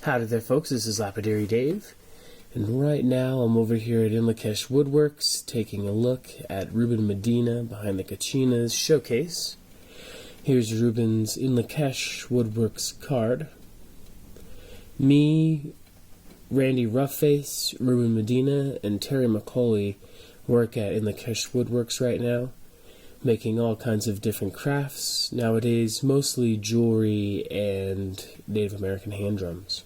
Howdy there, folks. This is Lapidary Dave, and right now I'm over here at Inlakesh Woodworks taking a look at Reuben Medina behind the Kachina's showcase. Here's Reuben's Inlakesh Woodworks card. Me, Randy Roughface, Reuben Medina, and Terry McCauley work at Inlakesh Woodworks right now, making all kinds of different crafts, nowadays mostly jewelry and Native American hand drums.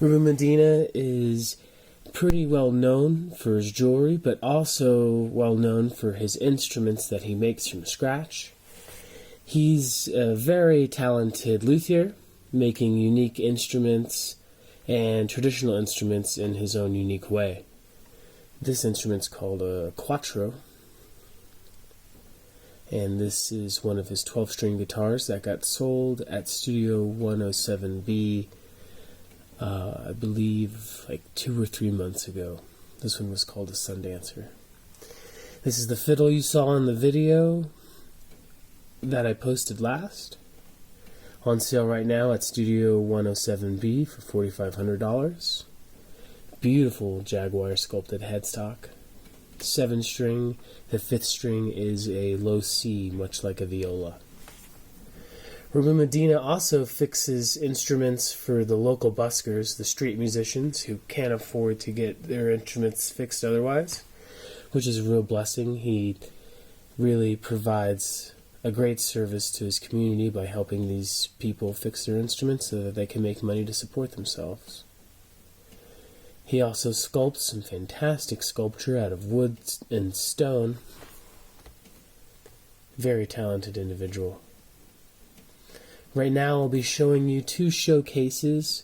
Reuben Medina is pretty well known for his jewelry, but also well known for his instruments that he makes from scratch. He's a very talented luthier, making unique instruments and traditional instruments in his own unique way. This instrument's called a Cuatro, and this is one of his 12-string guitars that got sold at Studio 107B, I believe like 2 or 3 months ago. This one was called a Sundancer. This is the fiddle you saw in the video that I posted last. On sale right now at Studio 107B for $4,500. Beautiful Jaguar sculpted headstock. 7-string. The 5th string is a low C, much like a viola. Reuben Medina also fixes instruments for the local buskers, the street musicians who can't afford to get their instruments fixed otherwise, which is a real blessing. He really provides a great service to his community by helping these people fix their instruments so that they can make money to support themselves. He also sculpts some fantastic sculpture out of wood and stone. Very talented individual. Right now I'll be showing you 2 showcases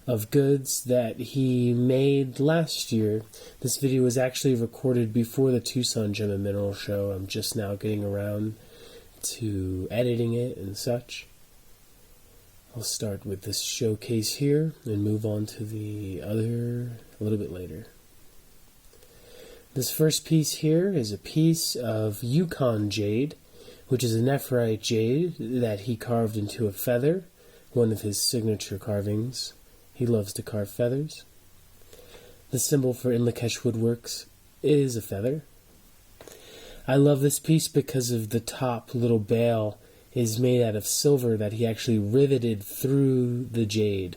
of goods that he made last year. This video was actually recorded before the Tucson Gem and Mineral Show. I'm just now getting around to editing it and such. I'll start with this showcase here and move on to the other a little bit later. This first piece here is a piece of Yukon Jade, which is a nephrite jade that he carved into a feather, one of his signature carvings. He loves to carve feathers. The symbol for Inlakesh Woodworks is a feather. I love this piece because of the top little bail is made out of silver that he actually riveted through the jade.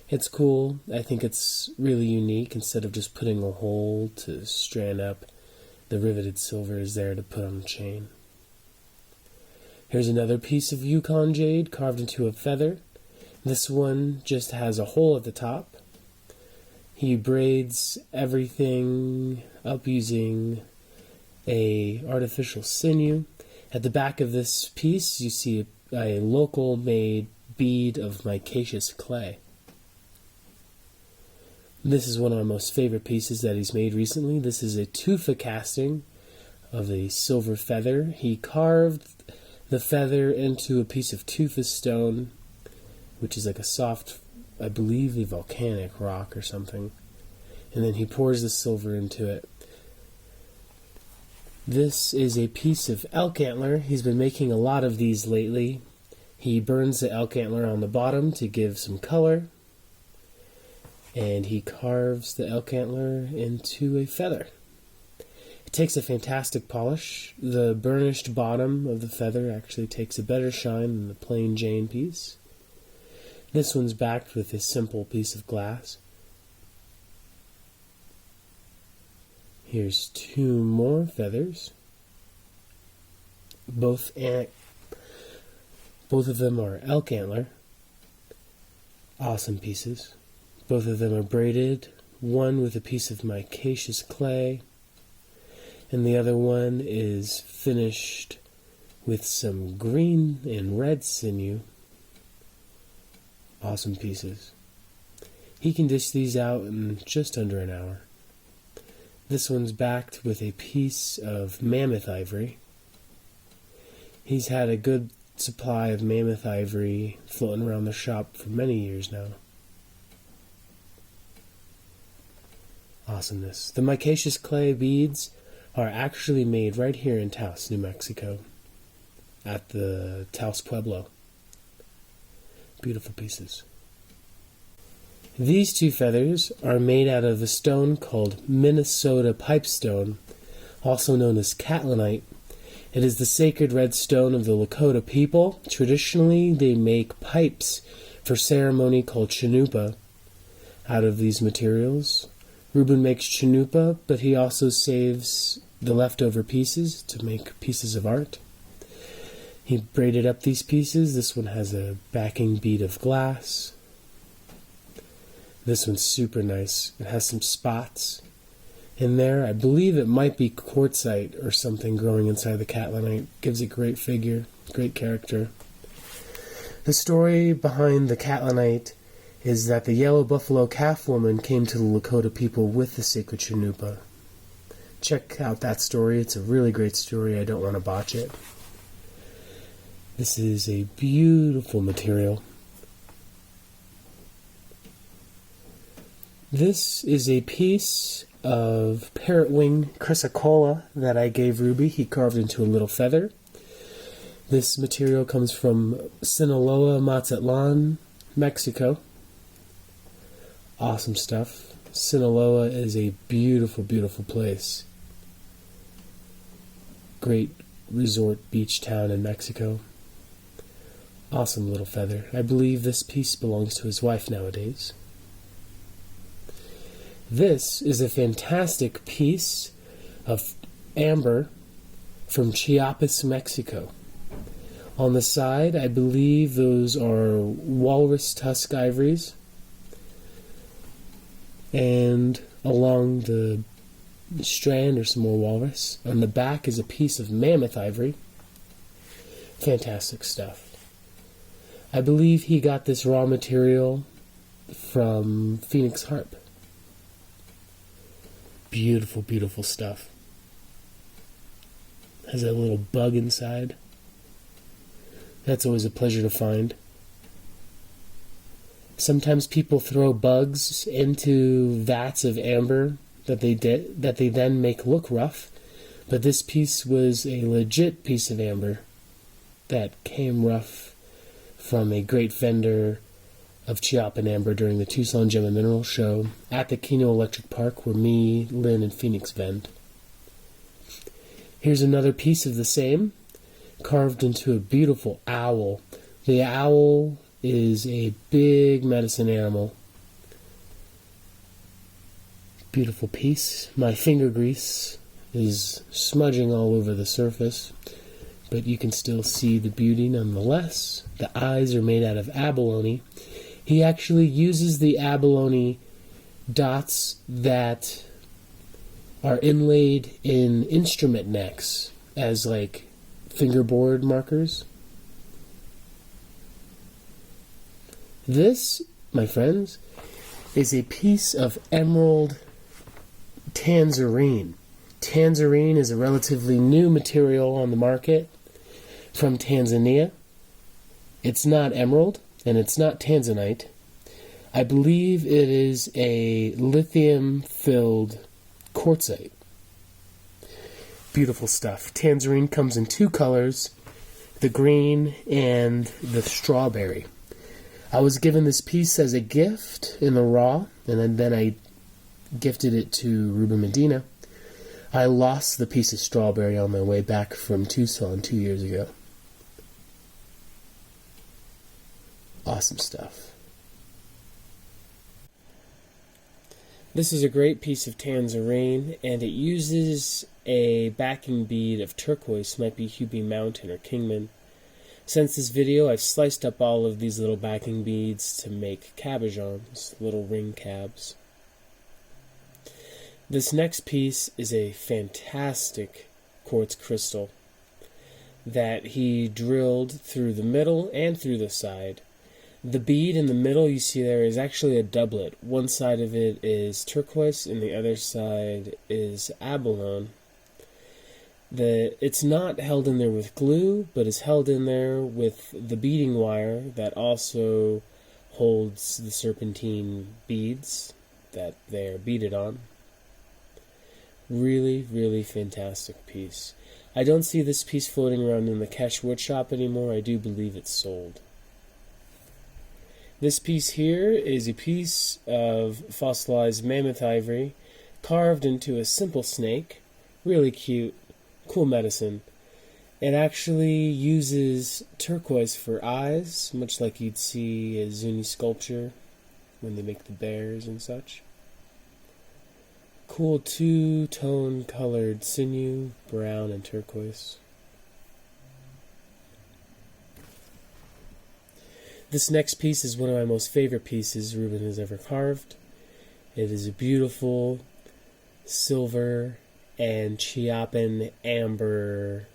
It's cool. I think it's really unique. Instead of just putting a hole to strand up, the riveted silver is there to put on a chain. Here's another piece of Yukon Jade carved into a feather. This one just has a hole at the top. He braids everything up using a artificial sinew. At the back of this piece, you see a local made bead of micaceous clay. This is one of my most favorite pieces that he's made recently. This is a tufa casting of a silver feather. He carved the feather into a piece of tufa stone, which is like a soft, I believe, a volcanic rock or something. And then he pours the silver into it. This is a piece of elk antler. He's been making a lot of these lately. He burns the elk antler on the bottom to give some color, and he carves the elk antler into a feather. It takes a fantastic polish. The burnished bottom of the feather actually takes a better shine than the plain Jane piece. This one's backed with a simple piece of glass. Here's 2 more feathers. Both of them are elk antler. Awesome pieces. Both of them are braided, one with a piece of micaceous clay, and the other one is finished with some green and red sinew. Awesome pieces. He can dish these out in just under an hour. This one's backed with a piece of mammoth ivory. He's had a good supply of mammoth ivory floating around the shop for many years now. Awesomeness. The micaceous clay beads are actually made right here in Taos, New Mexico, at the Taos Pueblo. Beautiful pieces. These two feathers are made out of a stone called Minnesota pipestone, also known as catlinite. It is the sacred red stone of the Lakota people. Traditionally, they make pipes for ceremony called Chiappa out of these materials. Reuben makes Chiappa, but he also saves the leftover pieces to make pieces of art. He braided up these pieces. This one has a backing bead of glass. This one's super nice. It has some spots in there. I believe it might be quartzite or something growing inside the catlinite. Gives a great figure, great character. The story behind the catlinite is that the yellow buffalo calf woman came to the Lakota people with the sacred Chiappa. Check out that story. It's a really great story. I don't want to botch it. This is a beautiful material. This is a piece of parrot wing chrysocolla that I gave Ruby. He carved into a little feather. This material comes from Sinaloa, Mazatlan, Mexico. Awesome stuff. Sinaloa is a beautiful, beautiful place. Great resort beach town in Mexico. Awesome little feather. I believe this piece belongs to his wife nowadays. This is a fantastic piece of amber from Chiapas, Mexico. On the side, I believe those are walrus tusk ivories. And along the strand are some more walrus. On the back is a piece of mammoth ivory. Fantastic stuff. I believe he got this raw material from Phoenix Harp. Beautiful, beautiful stuff. Has a little bug inside. That's always a pleasure to find. Sometimes people throw bugs into vats of amber that they then make look rough, but this piece was a legit piece of amber that came rough from a great vendor of Chiappa amber during the Tucson Gem and Mineral Show at the Keno Electric Park where me, Lynn, and Phoenix vend. Here's another piece of the same, carved into a beautiful owl. The owl is a big medicine animal. Beautiful piece. My finger grease is smudging all over the surface, but you can still see the beauty nonetheless. The eyes are made out of abalone. He actually uses the abalone dots that are inlaid in instrument necks as like fingerboard markers. This, my friends, is a piece of emerald tangerine. Tangerine is a relatively new material on the market from Tanzania. It's not emerald, and it's not tanzanite. I believe it is a lithium-filled quartzite. Beautiful stuff. Tangerine comes in two colors, the green and the strawberry. I was given this piece as a gift in the raw, and then I gifted it to Reuben Medina. I lost the piece of strawberry on my way back from Tucson 2 years ago. Awesome stuff. This is a great piece of tangerine, and it uses a backing bead of turquoise, might be Hubie Mountain or Kingman. Since this video, I've sliced up all of these little backing beads to make cabochons, little ring cabs. This next piece is a fantastic quartz crystal that he drilled through the middle and through the side. The bead in the middle you see there is actually a doublet. One side of it is turquoise and the other side is abalone. It's not held in there with glue, but is held in there with the beading wire that also holds the serpentine beads that they are beaded on. Really, really fantastic piece. I don't see this piece floating around in the Kesh wood shop anymore. I do believe it's sold. This piece here is a piece of fossilized mammoth ivory carved into a simple snake. Really cute, cool medicine. It actually uses turquoise for eyes, much like you'd see a Zuni sculpture when they make the bears and such. Cool two-tone colored sinew, brown and turquoise. This next piece is one of my most favorite pieces Reuben has ever carved. It is a beautiful silver and Chiappan amber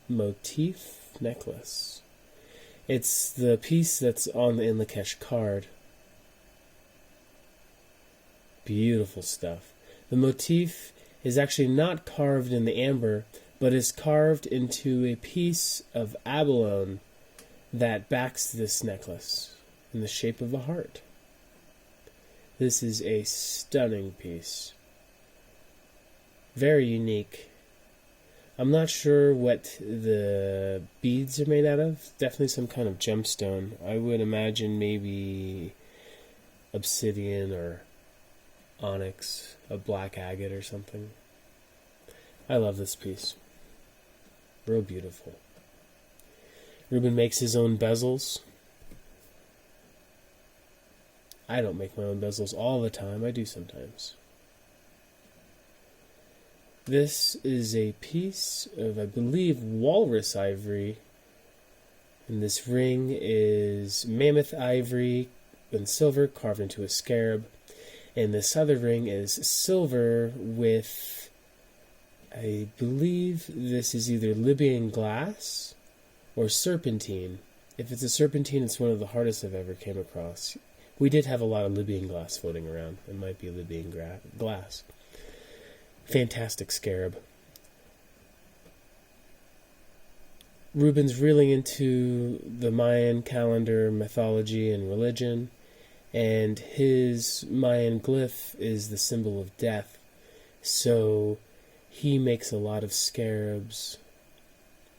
motif necklace. It's the piece that's on the Inlakesh card. Beautiful stuff. The motif is actually not carved in the amber, but is carved into a piece of abalone that backs this necklace in the shape of a heart. This is a stunning piece. Very unique. I'm not sure what the beads are made out of. Definitely some kind of gemstone. I would imagine maybe obsidian or onyx, a black agate or something. I love this piece. Real beautiful. Reuben makes his own bezels. I don't make my own bezels all the time. I do sometimes. This is a piece of, I believe, walrus ivory. And this ring is mammoth ivory and silver carved into a scarab. And this other ring is silver with, I believe this is either Libyan glass or serpentine. If it's a serpentine, it's one of the hardest I've ever came across. We did have a lot of Libyan glass floating around. It might be Libyan glass. Fantastic scarab. Reuben's really into the Mayan calendar, mythology, and religion, and his Mayan glyph is the symbol of death. So he makes a lot of scarabs.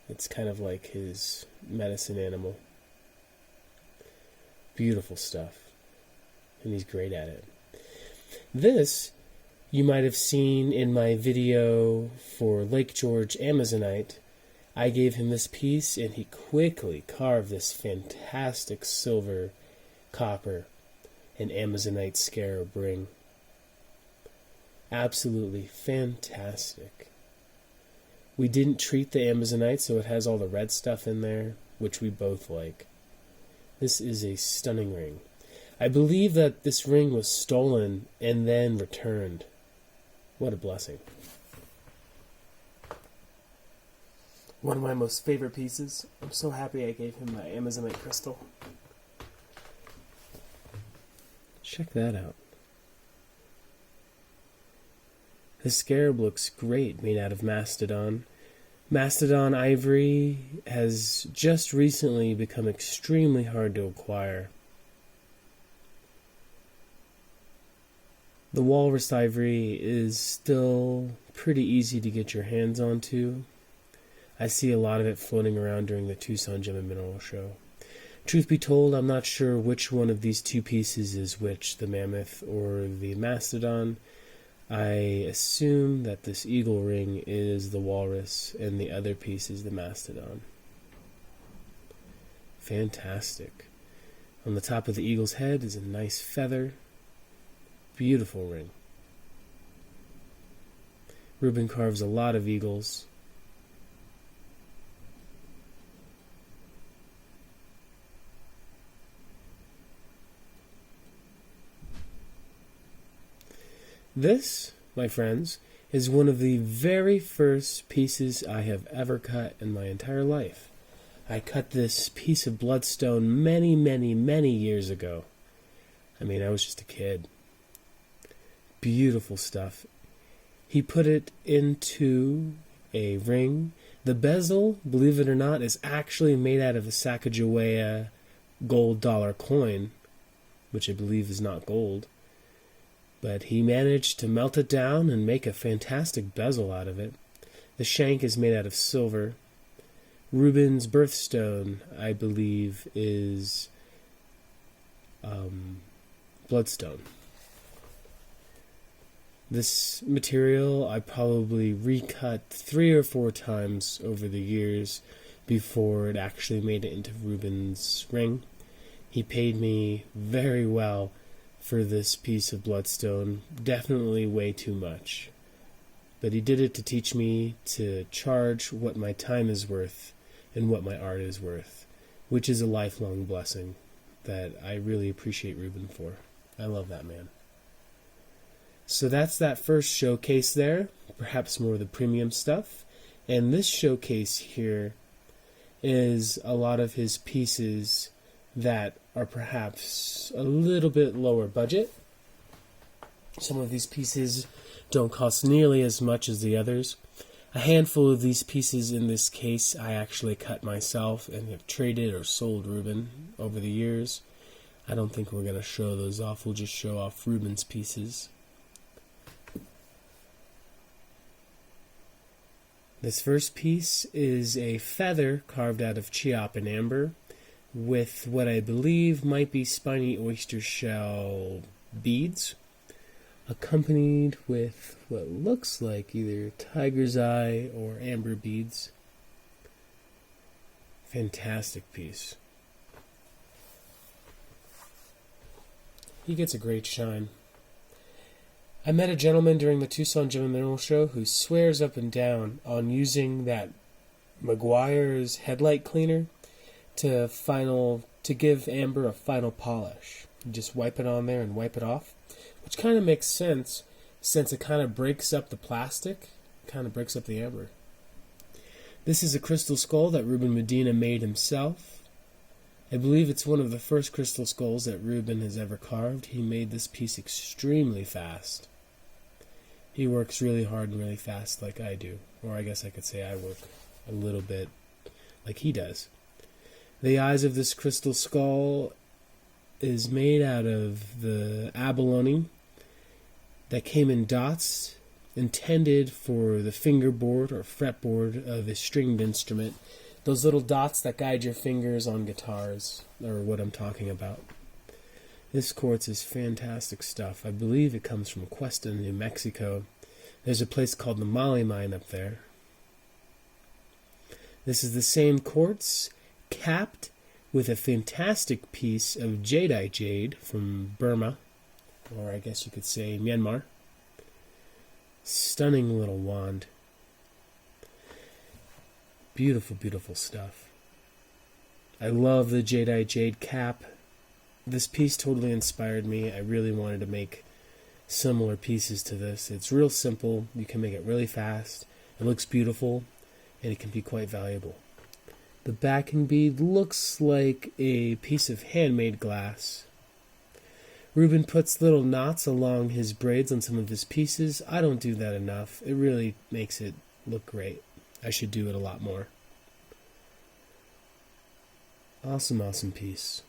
It's kind of like his medicine animal. Beautiful stuff. And he's great at it. This you might have seen in my video for Lake George Amazonite. I gave him this piece and he quickly carved this fantastic silver, copper, and Amazonite scarab ring. Absolutely fantastic. We didn't treat the Amazonite, so it has all the red stuff in there, which we both like. This is a stunning ring. I believe that this ring was stolen and then returned. What a blessing. One of my most favorite pieces. I'm so happy I gave him my Amazonite crystal. Check that out. The scarab looks great, made out of mastodon. Mastodon ivory has just recently become extremely hard to acquire. The walrus ivory is still pretty easy to get your hands onto. I see a lot of it floating around during the Tucson Gem and Mineral Show. Truth be told, I'm not sure which one of these two pieces is which, the mammoth or the mastodon. I assume that this eagle ring is the walrus and the other piece is the mastodon. Fantastic. On the top of the eagle's head is a nice feather. Beautiful ring. Reuben carves a lot of eagles. This, my friends, is one of the very first pieces I have ever cut in my entire life. I cut this piece of bloodstone many, many, many years ago. I mean, I was just a kid. Beautiful stuff. He put it into a ring. The bezel, believe it or not, is actually made out of a Sacagawea gold dollar coin, which I believe is not gold. But he managed to melt it down and make a fantastic bezel out of it. The shank is made out of silver. Reuben's birthstone, I believe, is bloodstone. This material I probably recut 3 or 4 times over the years before it actually made it into Reuben's ring. He paid me very well for this piece of bloodstone, definitely way too much. But he did it to teach me to charge what my time is worth and what my art is worth, which is a lifelong blessing that I really appreciate Reuben for. I love that man. So that's that first showcase there, perhaps more of the premium stuff. And this showcase here is a lot of his pieces that are perhaps a little bit lower budget. Some of these pieces don't cost nearly as much as the others. A handful of these pieces in this case I actually cut myself and have traded or sold Reuben over the years. I don't think we're going to show those off. We'll just show off Reuben's pieces. This first piece is a feather carved out of Chiappa and amber with what I believe might be spiny oyster shell beads, accompanied with what looks like either tiger's eye or amber beads. Fantastic piece. He gets a great shine. I met a gentleman during the Tucson Gem and Mineral Show who swears up and down on using that Meguiar's headlight cleaner to give amber a final polish. You just wipe it on there and wipe it off, which kind of makes sense since it kind of breaks up the plastic, kind of breaks up the amber. This is a crystal skull that Reuben Medina made himself. I believe it's one of the first crystal skulls that Reuben has ever carved. He made this piece extremely fast. He works really hard and really fast like I do. Or I guess I could say I work a little bit like he does. The eyes of this crystal skull is made out of the abalone that came in dots intended for the fingerboard or fretboard of a stringed instrument. Those little dots that guide your fingers on guitars are what I'm talking about. This quartz is fantastic stuff. I believe it comes from Cuesta, New Mexico. There's a place called the Mali Mine up there. This is the same quartz, capped with a fantastic piece of Jadeite jade from Burma, or I guess you could say Myanmar. Stunning little wand. Beautiful, beautiful stuff. I love the Jadeite jade cap. This piece totally inspired me. I really wanted to make similar pieces to this. It's real simple. You can make it really fast. It looks beautiful, and it can be quite valuable. The backing bead looks like a piece of handmade glass. Reuben puts little knots along his braids on some of his pieces. I don't do that enough. It really makes it look great. I should do it a lot more. Awesome, awesome piece.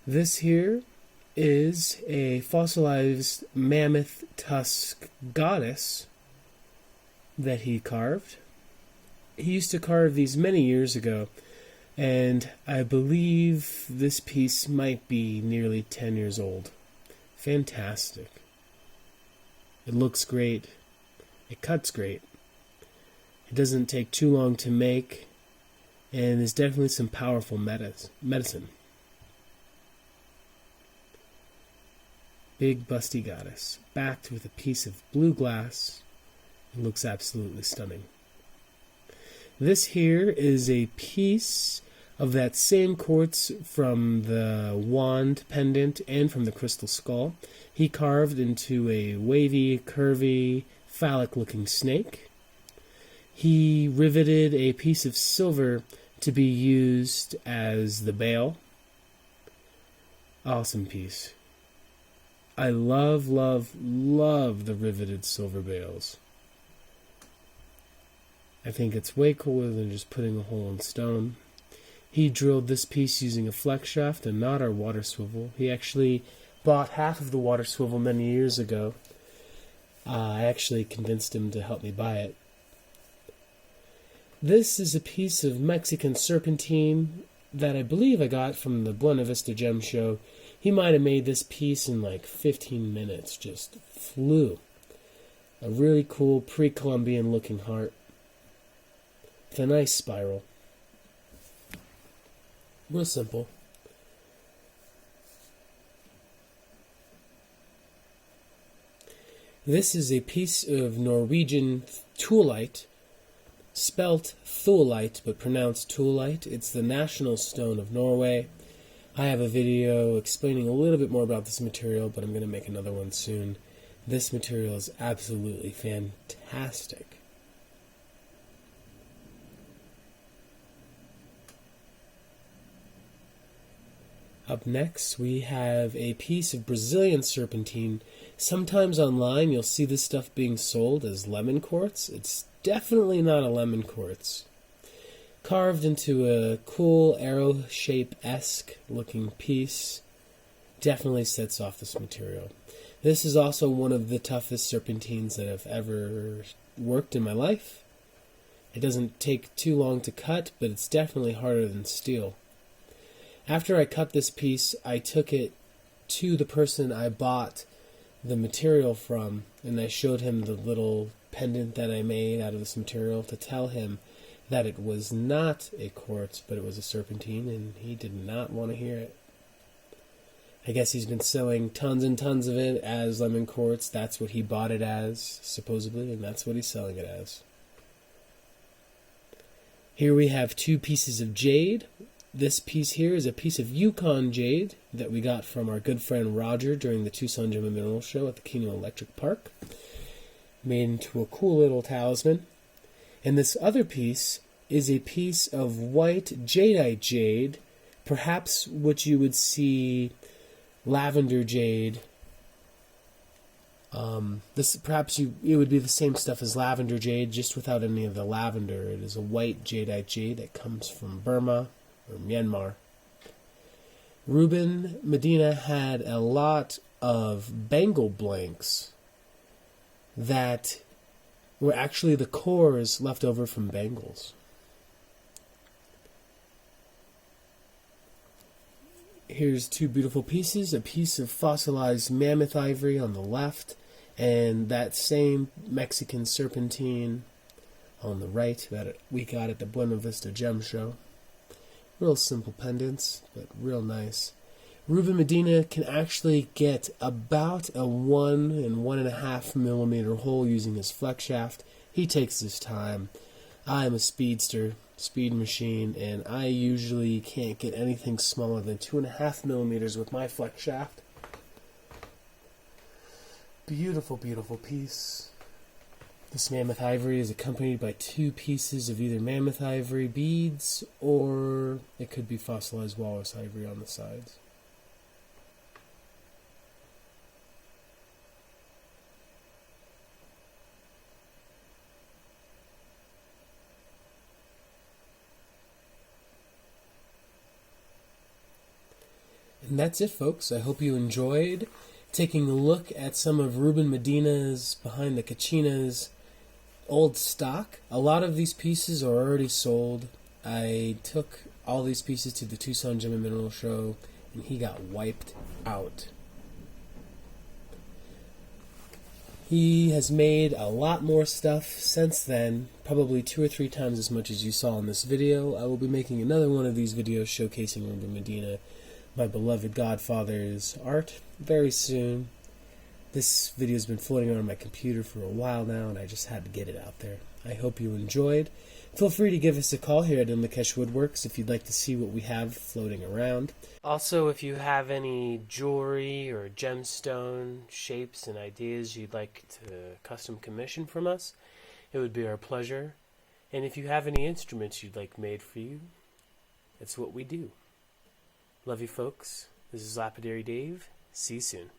This here is a fossilized mammoth tusk goddess that he carved. He used to carve these many years ago, and I believe this piece might be nearly 10 years old. Fantastic. It looks great. It cuts great. It doesn't take too long to make, and there's definitely some powerful medicine. Big busty goddess, backed with a piece of blue glass. It looks absolutely stunning. This here is a piece of that same quartz from the wand pendant and from the crystal skull. He carved into a wavy, curvy, phallic-looking snake. He riveted a piece of silver to be used as the bail. Awesome piece. I love, love, love the riveted silver bails. I think it's way cooler than just putting a hole in stone. He drilled this piece using a flex shaft and not our water swivel. He actually bought half of the water swivel many years ago I actually convinced him to help me buy it. This is a piece of Mexican serpentine that I believe I got from the Buena Vista Gem Show. He might have made this piece in like 15 minutes. Just flew. A really cool pre-Columbian looking heart. With a nice spiral. Real simple. This is a piece of Norwegian tuolite, spelt thuolite but pronounced tuolite. It's the national stone of Norway. I have a video explaining a little bit more about this material, but I'm going to make another one soon. This material is absolutely fantastic. Up next, we have a piece of Brazilian serpentine. Sometimes online, you'll see this stuff being sold as lemon quartz. It's definitely not a lemon quartz. Carved into a cool arrow shape-esque looking piece. Definitely sets off this material. This is also one of the toughest serpentines that I've ever worked in my life. It doesn't take too long to cut, but it's definitely harder than steel. After I cut this piece, I took it to the person I bought the material from, and I showed him the little pendant that I made out of this material to tell him that it was not a quartz, but it was a serpentine, and he did not want to hear it. I guess he's been selling tons and tons of it as lemon quartz. That's what he bought it as, supposedly, and that's what he's selling it as. Here we have two pieces of jade. This piece here is a piece of Yukon Jade that we got from our good friend Roger during the Tucson Gem and Mineral Show at the Keno Electric Park. Made into a cool little talisman. And this other piece is a piece of white Jadeite jade, perhaps what you would see lavender jade. It would be the same stuff as lavender jade, just without any of the lavender. It is a white Jadeite jade that comes from Burma or Myanmar. Reuben Medina had a lot of bangle blanks that were actually the cores left over from bangles. Here's two beautiful pieces, a piece of fossilized mammoth ivory on the left, and that same Mexican serpentine on the right that we got at the Buena Vista Gem Show. Real simple pendants, but real nice. Reuben Medina can actually get about a 1 and 1.5 millimeter hole using his flex shaft. He takes his time. I am a speedster, speed machine, and I usually can't get anything smaller than 2.5 millimeters with my flex shaft. Beautiful, beautiful piece. This mammoth ivory is accompanied by two pieces of either mammoth ivory beads, or it could be fossilized walrus ivory on the sides. And that's it, folks. I hope you enjoyed taking a look at some of Reuben Medina's Behind the Kachinas old stock. A lot of these pieces are already sold. I took all these pieces to the Tucson Gem and Mineral Show, and he got wiped out. He has made a lot more stuff since then, probably 2 or 3 times as much as you saw in this video. I will be making another one of these videos showcasing Reuben Medina, my beloved godfather's art, very soon. This video has been floating around my computer for a while now, and I just had to get it out there. I hope you enjoyed. Feel free to give us a call here at Inlakesh Woodworks if you'd like to see what we have floating around. Also, if you have any jewelry or gemstone shapes and ideas you'd like to custom commission from us, it would be our pleasure. And if you have any instruments you'd like made for you, it's what we do. Love you, folks. This is Lapidary Dave. See you soon.